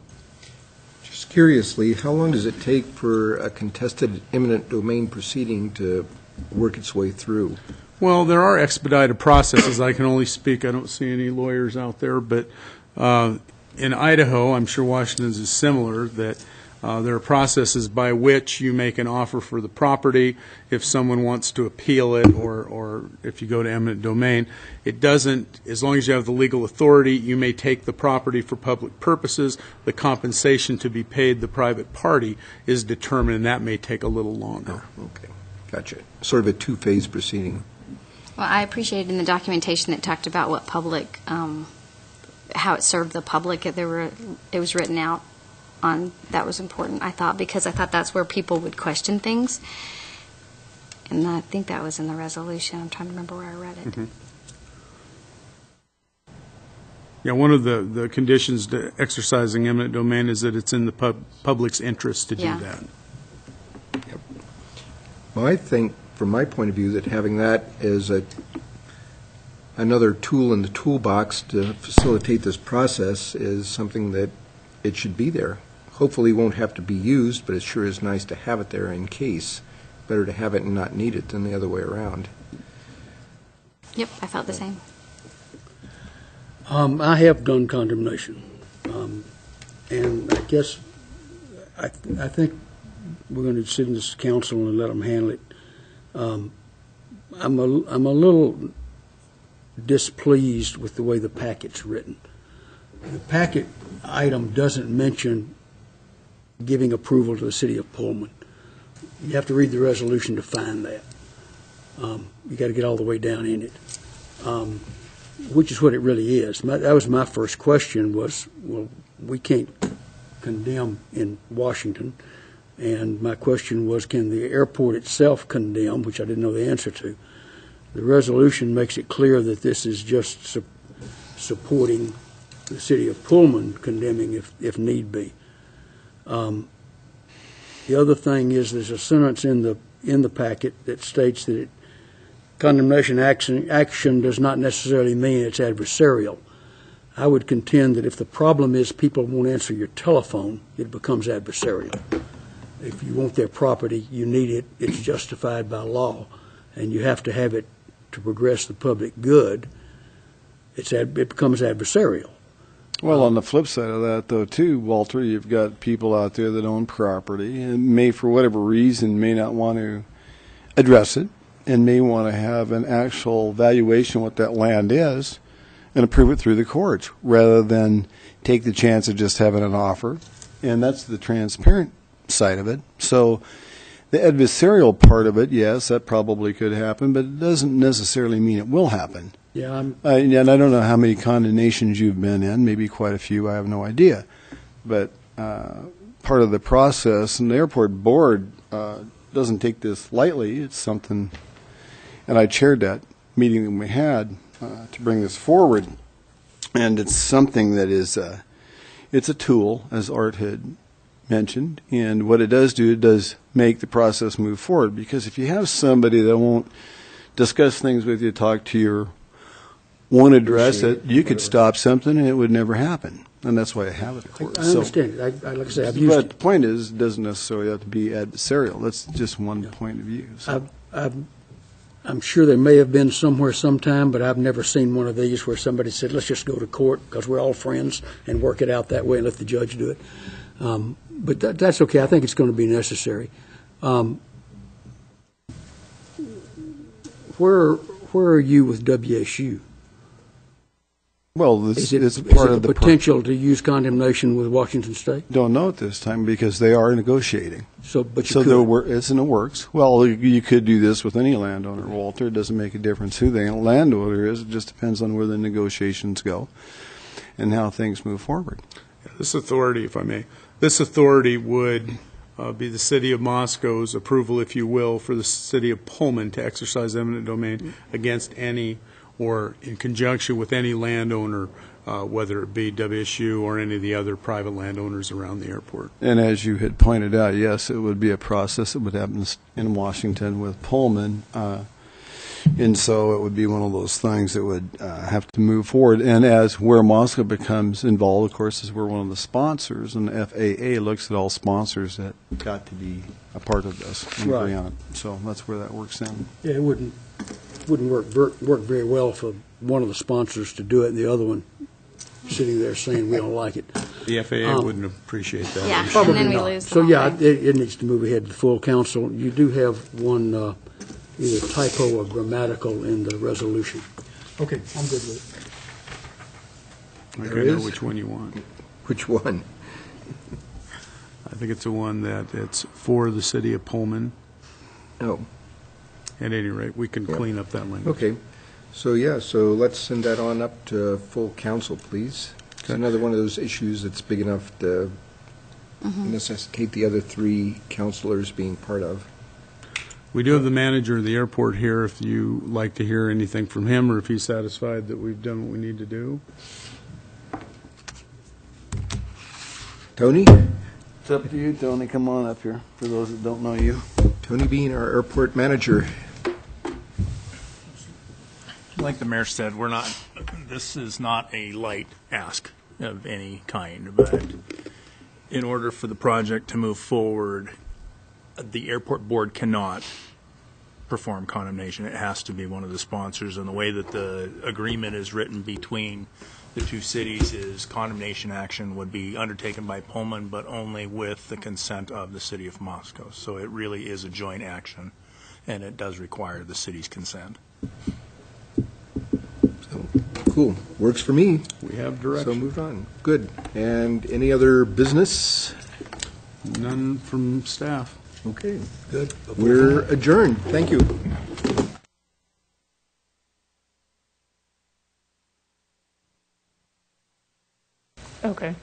Just curiously, how long does it take for a contested eminent domain proceeding to work its way through? Well, there are expedited processes. I can only speak, I don't see any lawyers out there, but in Idaho, I'm sure Washington's is similar, that there are processes by which you make an offer for the property if someone wants to appeal it, or if you go to eminent domain. It doesn't, as long as you have the legal authority, you may take the property for public purposes. The compensation to be paid the private party is determined, and that may take a little longer. Oh, okay, gotcha. Sort of a two-phase proceeding. Well, I appreciated in the documentation that talked about what public, how it served the public. It was written out on, that was important, I thought, because I thought that's where people would question things. And I think that was in the resolution. I'm trying to remember where I read it. Mm-hmm. Yeah, one of the conditions to exercising eminent domain is that it's in the public's interest to do that. Yep. Well, I think, from my point of view, that having that as another tool in the toolbox to facilitate this process is something that it should be there. Hopefully won't have to be used, but it sure is nice to have it there in case. Better to have it and not need it than the other way around. Yep, I felt the same. I have done condemnation, and I guess I think we're going to sit in this council and let them handle it. I'm a little displeased with the way the packet's written. The packet item doesn't mention giving approval to the city of Pullman. You have to read the resolution to find that. You got to get all the way down in it, which is what it really is. That was my first question was, well, we can't condemn in Washington. And my question was, can the airport itself condemn, which I didn't know the answer to. The resolution makes it clear that this is just supporting the city of Pullman condemning if need be. The other thing is there's a sentence in the packet that states that condemnation action does not necessarily mean it's adversarial. I would contend that if the problem is people won't answer your telephone, it becomes adversarial. If you want their property, you need it, it's justified by law, and you have to have it to progress the public good, it becomes adversarial. Well, on the flip side of that, though, too, Walter, you've got people out there that own property and may, for whatever reason, may not want to address it and may want to have an actual valuation what that land is and approve it through the courts rather than take the chance of just having an offer. And that's the transparent side of it. So the adversarial part of it, yes, that probably could happen, but it doesn't necessarily mean it will happen. Yeah, and I don't know how many condemnations you've been in, maybe quite a few, I have no idea. But part of the process, and the airport board doesn't take this lightly. It's something, and I chaired that meeting that we had to bring this forward. And it's something that is, it's a tool, as Art had mentioned, and what it does do, it does make the process move forward. Because if you have somebody that won't discuss things with you, talk to you, won't address it, you could stop something and it would never happen. And that's why I have it, of course. I understand it. Like I say, I've used but it. the point is, it doesn't necessarily have to be adversarial. That's just one point of view. So. I'm sure there may have been somewhere sometime, but I've never seen one of these where somebody said, let's just go to court because we're all friends and work it out that way and let the judge do it. But that's okay. I think it's going to be necessary. Where are you with WSU? Well, Is it's it part of the potential to use condemnation with Washington State? Don't know at this time because they are negotiating. But you So could. it's in the works. Well, you could do this with any landowner, Walter. It doesn't make a difference who the landowner is. It just depends on where the negotiations go and how things move forward. This authority, if I may, this authority would be the city of Moscow's approval, if you will, for the city of Pullman to exercise eminent domain against any or in conjunction with any landowner whether it be WSU or any of the other private landowners around the airport. And as you had pointed out, yes, it would be a process that would happen in Washington with Pullman. And so it would be one of those things that would have to move forward. And as where Moscow becomes involved, of course, is we're one of the sponsors, and the FAA looks at all sponsors that got to be a part of this and agree on it. So that's where that works in. Yeah, it wouldn't work very well for one of the sponsors to do it and the other one sitting there saying we don't like it. The FAA wouldn't appreciate that. Yeah, and Probably then we not. lose the So, whole yeah, thing. it needs to move ahead to the full council. You do have one either typo or grammatical in the resolution. Okay, I'm good with I There think I know is? which one you want. Which one? I think it's the one that it's for the city of Pullman. Oh, At any rate, we can Yeah. clean up that language. okay. So, yeah, so let's send that on up to full council, please. It's Okay. another one of those issues that's big enough to necessitate the other three counselors being part of. We do have the manager of the airport here, if you like to hear anything from him, or if he's satisfied that we've done what we need to do. Tony? It's up to you, Tony. Come on up here, for those that don't know you. Tony Bean, our airport manager. Like the mayor said, this is not a light ask of any kind, but in order for the project to move forward, the airport board cannot perform condemnation. It has to be one of the sponsors, and the way that the agreement is written between the two cities is condemnation action would be undertaken by Pullman, but only with the consent of the city of Moscow. So it really is a joint action, and it does require the city's consent. Cool. Works for me. We have So direction. moved on. Good. And any other business? None from staff. Okay, good. We're adjourned. Thank you. Okay.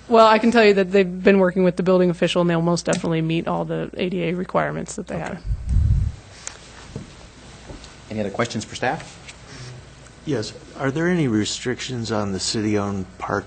Well, I can tell you that they've been working with the building official, and they'll most definitely meet all the ADA requirements that they have. Any other questions for staff? Yes. Are there any restrictions on the city-owned park